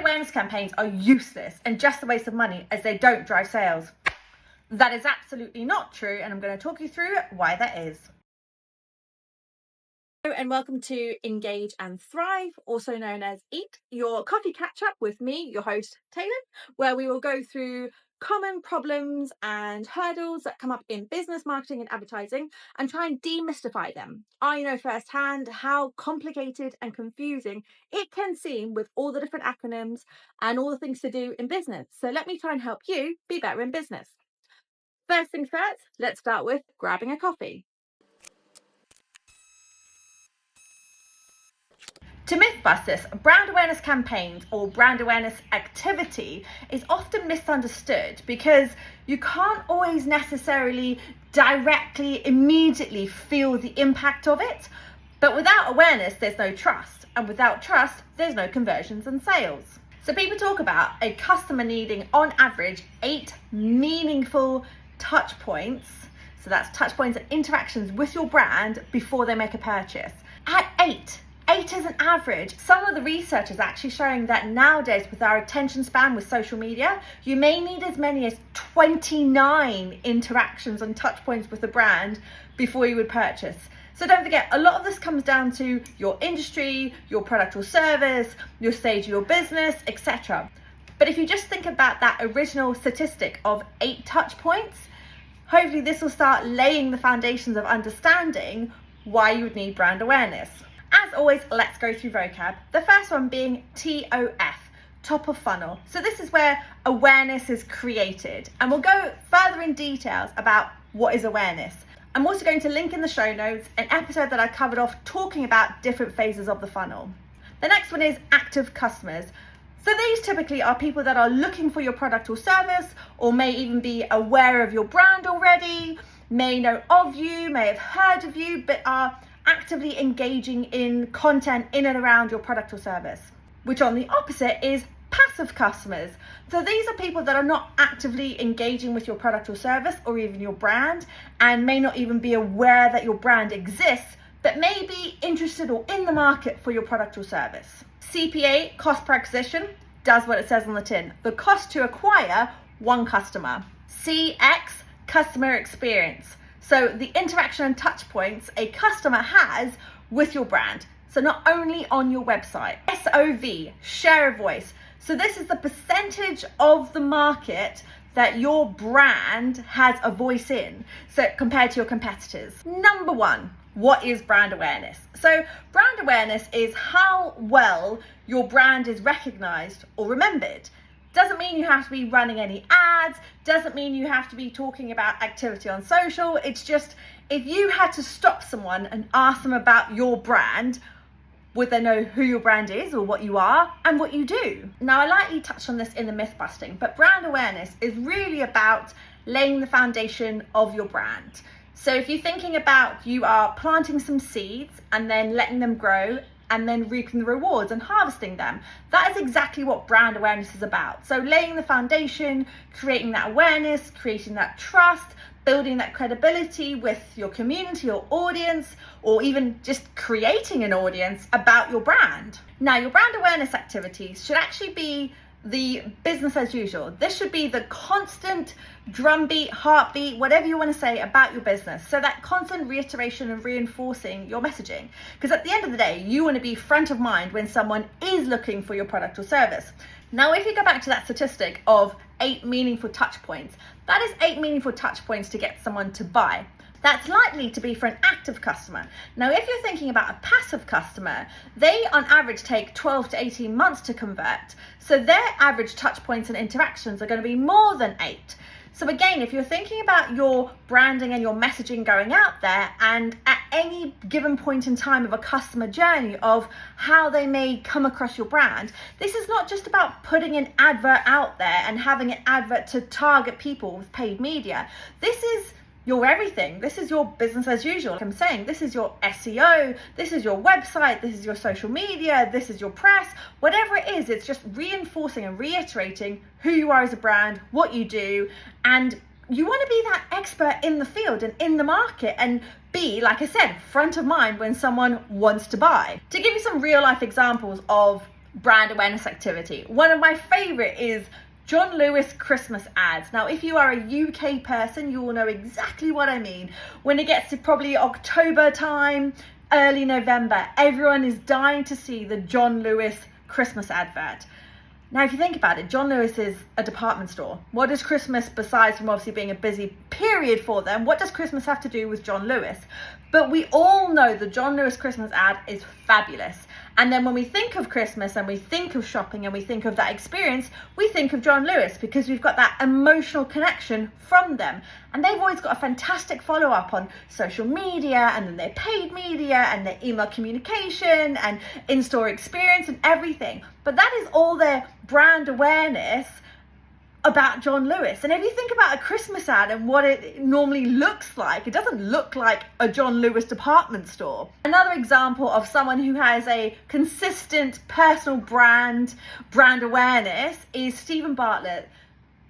awareness campaigns are useless and just a waste of money as they don't drive sales. That is absolutely not true, and I'm going to talk you through why that is. Hello and welcome to Engage and Thrive, also known as EAT, your coffee catch-up with me, your host, Taelon, where we will go through common problems and hurdles that come up in business, marketing and advertising and try and demystify them. I know firsthand how complicated and confusing it can seem with all the different acronyms and all the things to do in business. So let me try and help you be better in business. First things first, let's start with grabbing a coffee. To myth bust this, brand awareness campaigns or brand awareness activity is often misunderstood because you can't always necessarily directly, immediately feel the impact of it. But without awareness, there's no trust. And without trust, there's no conversions and sales. So people talk about a customer needing, on average, 8 meaningful touch points. So that's touch points and interactions with your brand before they make a purchase. At 8 is an average. Some of the research is actually showing that nowadays with our attention span with social media, you may need as many as 29 interactions and touch points with the brand before you would purchase. So don't forget, a lot of this comes down to your industry, your product or service, your stage of your business, etc. But if you just think about that original statistic of 8 touch points, hopefully this will start laying the foundations of understanding why you would need brand awareness. As always, let's go through vocab. The first one being TOF, top of funnel. So this is where awareness is created. And we'll go further in details about what is awareness. I'm also going to link in the show notes an episode that I covered off talking about different phases of the funnel. The next one is active customers. So these typically are people that are looking for your product or service, or may even be aware of your brand already, may know of you, may have heard of you, but are actively engaging in content in and around your product or service, which on the opposite is passive customers. So these are people that are not actively engaging with your product or service or even your brand, and may not even be aware that your brand exists, but may be interested or in the market for your product or service. CPA, cost per acquisition, does what it says on the tin. The cost to acquire one customer. CX, customer experience. So the interaction and touch points a customer has with your brand. So not only on your website. SOV, share of voice. So this is the percentage of the market that your brand has a voice in, so compared to your competitors. Number one, what is brand awareness? So brand awareness is how well your brand is recognized or remembered. Doesn't mean you have to be running any ads, doesn't mean you have to be talking about activity on social. It's just, if you had to stop someone and ask them about your brand, would they know who your brand is or what you are and what you do? Now, I lightly touched on this in the myth busting, but brand awareness is really about laying the foundation of your brand. So if you're thinking about, you are planting some seeds and then letting them grow and then reaping the rewards and harvesting them. That is exactly what brand awareness is about. So laying the foundation, creating that awareness, creating that trust, building that credibility with your community or audience, or even just creating an audience about your brand. Now, your brand awareness activities should actually be the business as usual. This should be the constant drumbeat, heartbeat, whatever you want to say about your business. So that constant reiteration and reinforcing your messaging. Because at the end of the day, you want to be front of mind when someone is looking for your product or service. Now, if you go back to that statistic of 8 meaningful touch points, that is 8 meaningful touch points to get someone to buy. That's likely to be for an active customer. Now, if you're thinking about a passive customer, they on average take 12 to 18 months to convert. So their average touch points and interactions are going to be more than 8. So again, if you're thinking about your branding and your messaging going out there, and at any given point in time of a customer journey of how they may come across your brand, this is not just about putting an advert out there and having an advert to target people with paid media. This is your everything. This is your business as usual. Like I'm saying, this is your SEO, this is your website, this is your social media, this is your press, whatever it is, it's just reinforcing and reiterating who you are as a brand, what you do, and you want to be that expert in the field and in the market and be, like I said, front of mind when someone wants to buy. To give you some real life examples of brand awareness activity. One of my favorite is John Lewis Christmas ads. Now, if you are a UK person, you will know exactly what I mean. When it gets to probably October time, early November, everyone is dying to see the John Lewis Christmas advert. Now, if you think about it, John Lewis is a department store. What does Christmas, besides from obviously being a busy period for them, what does Christmas have to do with John Lewis? But we all know the John Lewis Christmas ad is fabulous. And then when we think of Christmas and we think of shopping and we think of that experience, we think of John Lewis because we've got that emotional connection from them. And they've always got a fantastic follow-up on social media, and then their paid media and their email communication and in-store experience and everything. But that is all their brand awareness about John Lewis. And if you think about a Christmas ad and what it normally looks like, it doesn't look like a John Lewis department store. Another example of someone who has a consistent personal brand awareness is Stephen Bartlett,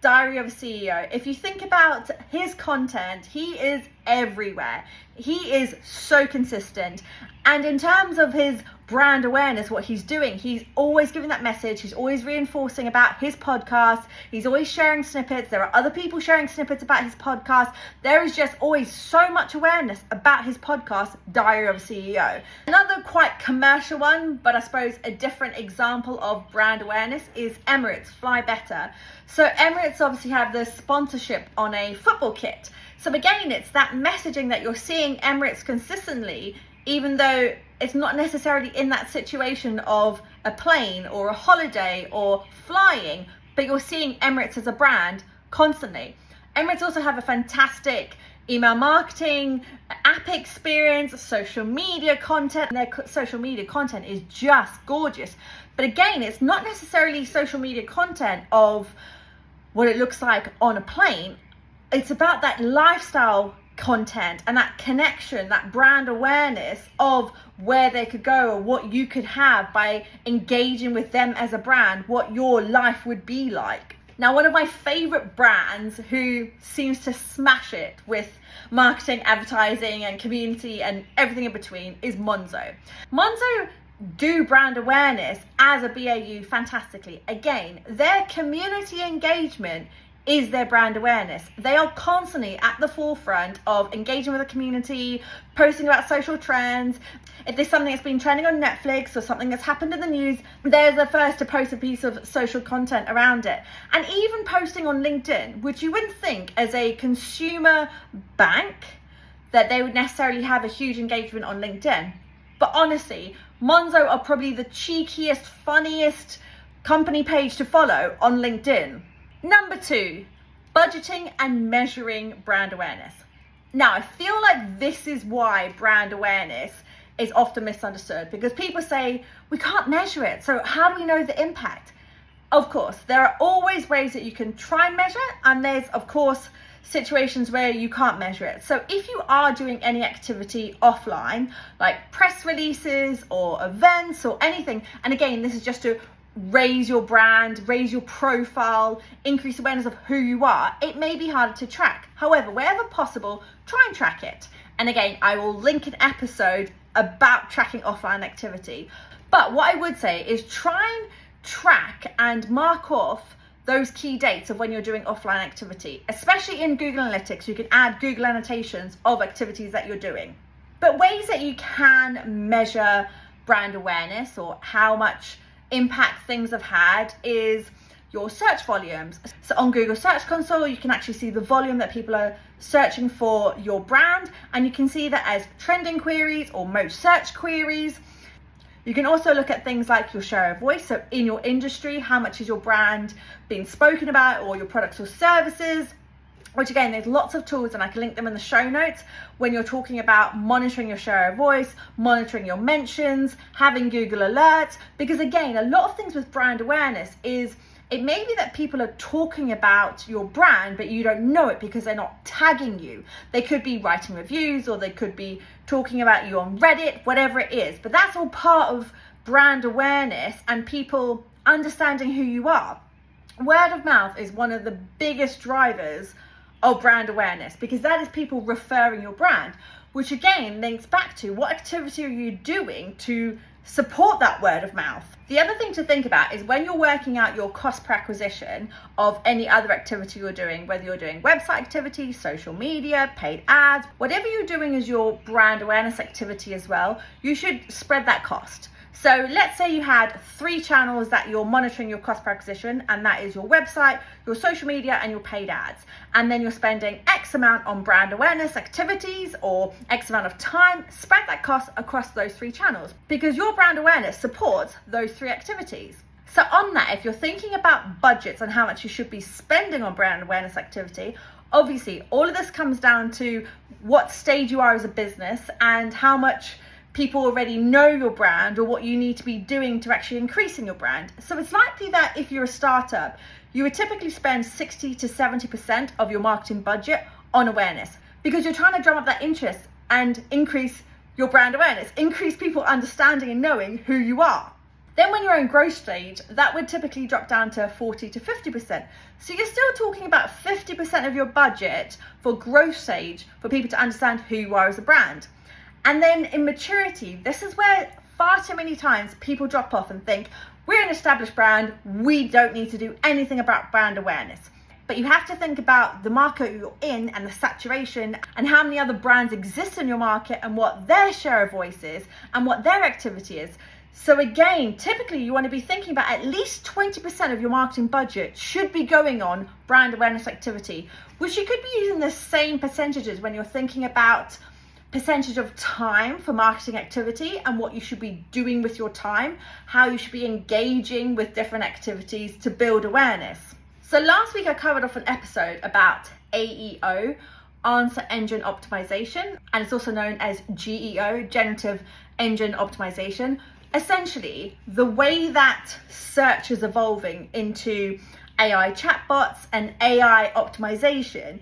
Diary of a CEO. If you think about his content, he is everywhere. He is so consistent. And in terms of his brand awareness, what he's doing, he's always giving that message. He's always reinforcing about his podcast. He's always sharing snippets. There are other people sharing snippets about his podcast. There is just always so much awareness about his podcast, Diary of a CEO. Another quite commercial one, but I suppose a different example of brand awareness is Emirates, Fly Better. So Emirates obviously have the sponsorship on a football kit. So again, it's that messaging that you're seeing Emirates consistently, even though it's not necessarily in that situation of a plane or a holiday or flying, but you're seeing Emirates as a brand constantly. Emirates also have a fantastic email marketing, app experience, social media content. And their social media content is just gorgeous. But again, it's not necessarily social media content of what it looks like on a plane. It's about that lifestyle content and that connection, that brand awareness of where they could go or what you could have by engaging with them as a brand, what your life would be like. Now, one of my favorite brands who seems to smash it with marketing, advertising and community and everything in between is Monzo. Monzo do brand awareness as a BAU fantastically. Again, their community engagement is their brand awareness. They are constantly at the forefront of engaging with the community, posting about social trends. If there's something that's been trending on Netflix or something that's happened in the news, they're the first to post a piece of social content around it. And even posting on LinkedIn, which you wouldn't think as a consumer bank that they would necessarily have a huge engagement on LinkedIn. But honestly, Monzo are probably the cheekiest, funniest company page to follow on LinkedIn. Number 2, budgeting and measuring brand awareness. Now, I feel like this is why brand awareness is often misunderstood, because people say we can't measure it. So how do we know the impact? Of course, there are always ways that you can try and measure, and there's of course situations where you can't measure it. So if you are doing any activity offline, like press releases or events or anything, and again, this is just to raise your brand, raise your profile, increase awareness of who you are, it may be harder to track. However, wherever possible, try and track it. And again, I will link an episode about tracking offline activity. But what I would say is try and track and mark off those key dates of when you're doing offline activity, especially in Google Analytics. You can add Google annotations of activities that you're doing. But ways that you can measure brand awareness or how much impact things have had is your search volumes. So on Google Search Console, you can actually see the volume that people are searching for your brand, and you can see that as trending queries or most search queries. You can also look at things like your share of voice. So in your industry, how much is your brand being spoken about, or your products or services, which again, there's lots of tools and I can link them in the show notes when you're talking about monitoring your share of voice, monitoring your mentions, having Google alerts. Because again, a lot of things with brand awareness is it may be that people are talking about your brand, but you don't know it because they're not tagging you. They could be writing reviews, or they could be talking about you on Reddit, whatever it is. But that's all part of brand awareness and people understanding who you are. Word of mouth is one of the biggest drivers of brand awareness, because that is people referring your brand. which again links back to what activity are you doing to support that word of mouth. The other thing to think about is when you're working out your cost per acquisition of any other activity you're doing, whether you're doing website activity, social media, paid ads, whatever you're doing as your brand awareness activity as well, you should spread that cost. So let's say you had 3 channels that you're monitoring your cost per acquisition, and that is your website, your social media, and your paid ads. And then you're spending X amount on brand awareness activities or X amount of time. Spread that cost across those 3 channels because your brand awareness supports those 3 activities. So on that, if you're thinking about budgets and how much you should be spending on brand awareness activity, obviously all of this comes down to what stage you are as a business and how much people already know your brand or what you need to be doing to actually increasing your brand. So it's likely that if you're a startup, you would typically spend 60 to 70% of your marketing budget on awareness because you're trying to drum up that interest and increase your brand awareness, increase people understanding and knowing who you are. Then when you're in growth stage, that would typically drop down to 40 to 50%. So you're still talking about 50% of your budget for growth stage for people to understand who you are as a brand. And then in maturity, this is where far too many times people drop off and think, we're an established brand, we don't need to do anything about brand awareness. But you have to think about the market you're in and the saturation and how many other brands exist in your market and what their share of voice is and what their activity is. So again, typically you want to be thinking about at least 20% of your marketing budget should be going on brand awareness activity, which you could be using the same percentages when you're thinking about percentage of time for marketing activity and what you should be doing with your time, how you should be engaging with different activities to build awareness. So last week I covered off an episode about AEO, Answer Engine Optimization, and it's also known as GEO, Generative Engine Optimization. Essentially, the way that search is evolving into AI chatbots and AI optimization,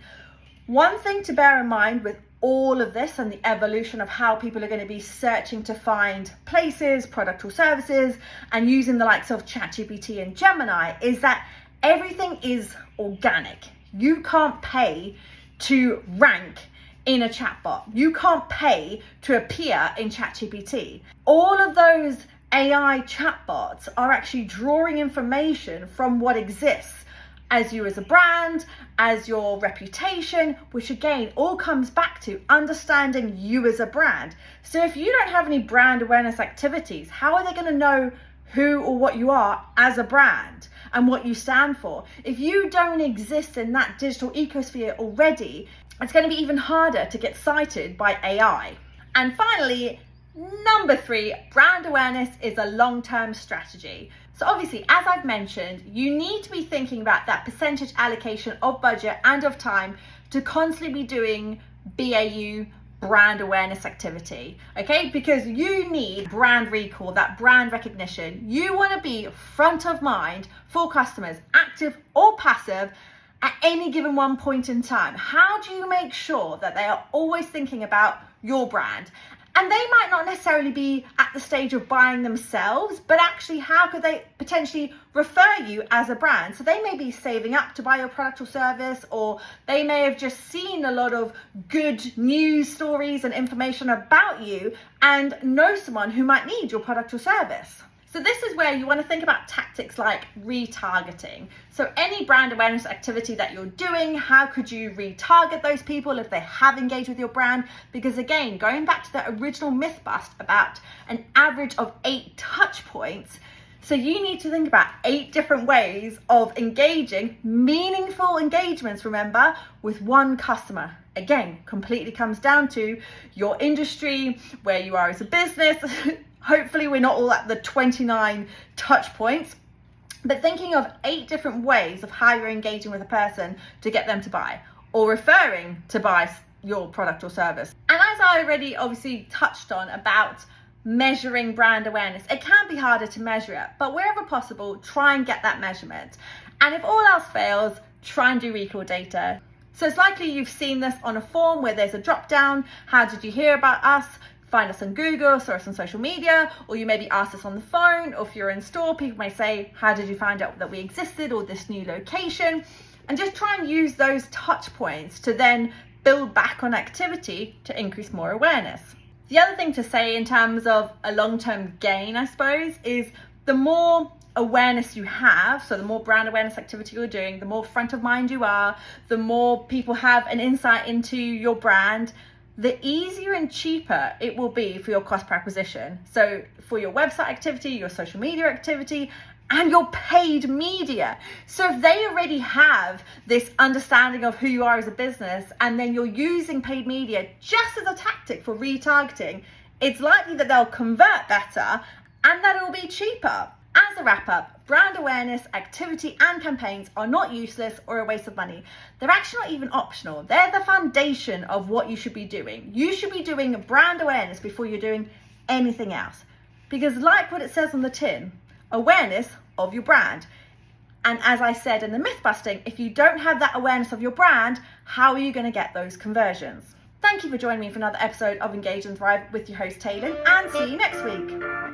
one thing to bear in mind with all of this and the evolution of how people are going to be searching to find places, product or services, and using the likes of ChatGPT and Gemini is that everything is organic. You can't pay to rank in a chatbot. You can't pay to appear in ChatGPT. All of those AI chatbots are actually drawing information from what exists as you as a brand, as your reputation, which again, all comes back to understanding you as a brand. So if you don't have any brand awareness activities, how are they going to know who or what you are as a brand and what you stand for? If you don't exist in that digital ecosphere already, it's going to be even harder to get cited by AI. And finally, number 3, brand awareness is a long-term strategy. So obviously, as I've mentioned, you need to be thinking about that percentage allocation of budget and of time to constantly be doing BAU, brand awareness activity, okay? Because you need brand recall, that brand recognition. You want to be front of mind for customers, active or passive, at any given one point in time. How do you make sure that they are always thinking about your brand? And they might not necessarily be at the stage of buying themselves, but actually how could they potentially refer you as a brand? So they may be saving up to buy your product or service, or they may have just seen a lot of good news stories and information about you and know someone who might need your product or service. So this is where you want to think about tactics like retargeting. So any brand awareness activity that you're doing, how could you retarget those people if they have engaged with your brand? Because again, going back to the original myth bust about an average of 8 touch points, so you need to think about 8 different ways of engaging, meaningful engagements, remember, with one customer. Again, completely comes down to your industry, where you are as a business. Hopefully we're not all at the 29 touch points, but thinking of 8 different ways of how you're engaging with a person to get them to buy or referring to buy your product or service. And as I already obviously touched on about measuring brand awareness, it can be harder to measure it, but wherever possible, try and get that measurement. And if all else fails, try and do recall data. So it's likely you've seen this on a form where there's a drop down. How did you hear about us? Find us on Google, saw us on social media, or you maybe asked us on the phone, or if you're in store, people may say, how did you find out that we existed or this new location? And just try and use those touch points to then build back on activity to increase more awareness. The other thing to say in terms of a long-term gain, I suppose, is the more awareness you have, so the more brand awareness activity you're doing, the more front of mind you are, the more people have an insight into your brand, the easier and cheaper it will be for your cost per acquisition. So for your website activity, your social media activity, and your paid media. So if they already have this understanding of who you are as a business, and then you're using paid media just as a tactic for retargeting, it's likely that they'll convert better and that it will be cheaper. As a wrap up, brand awareness, activity and campaigns are not useless or a waste of money. They're actually not even optional. They're the foundation of what you should be doing. You should be doing brand awareness before you're doing anything else. Because like what it says on the tin, awareness of your brand. And as I said in the myth busting, if you don't have that awareness of your brand, how are you going to get those conversions? Thank you for joining me for another episode of Engage and Thrive with your host Taelon, and see you next week.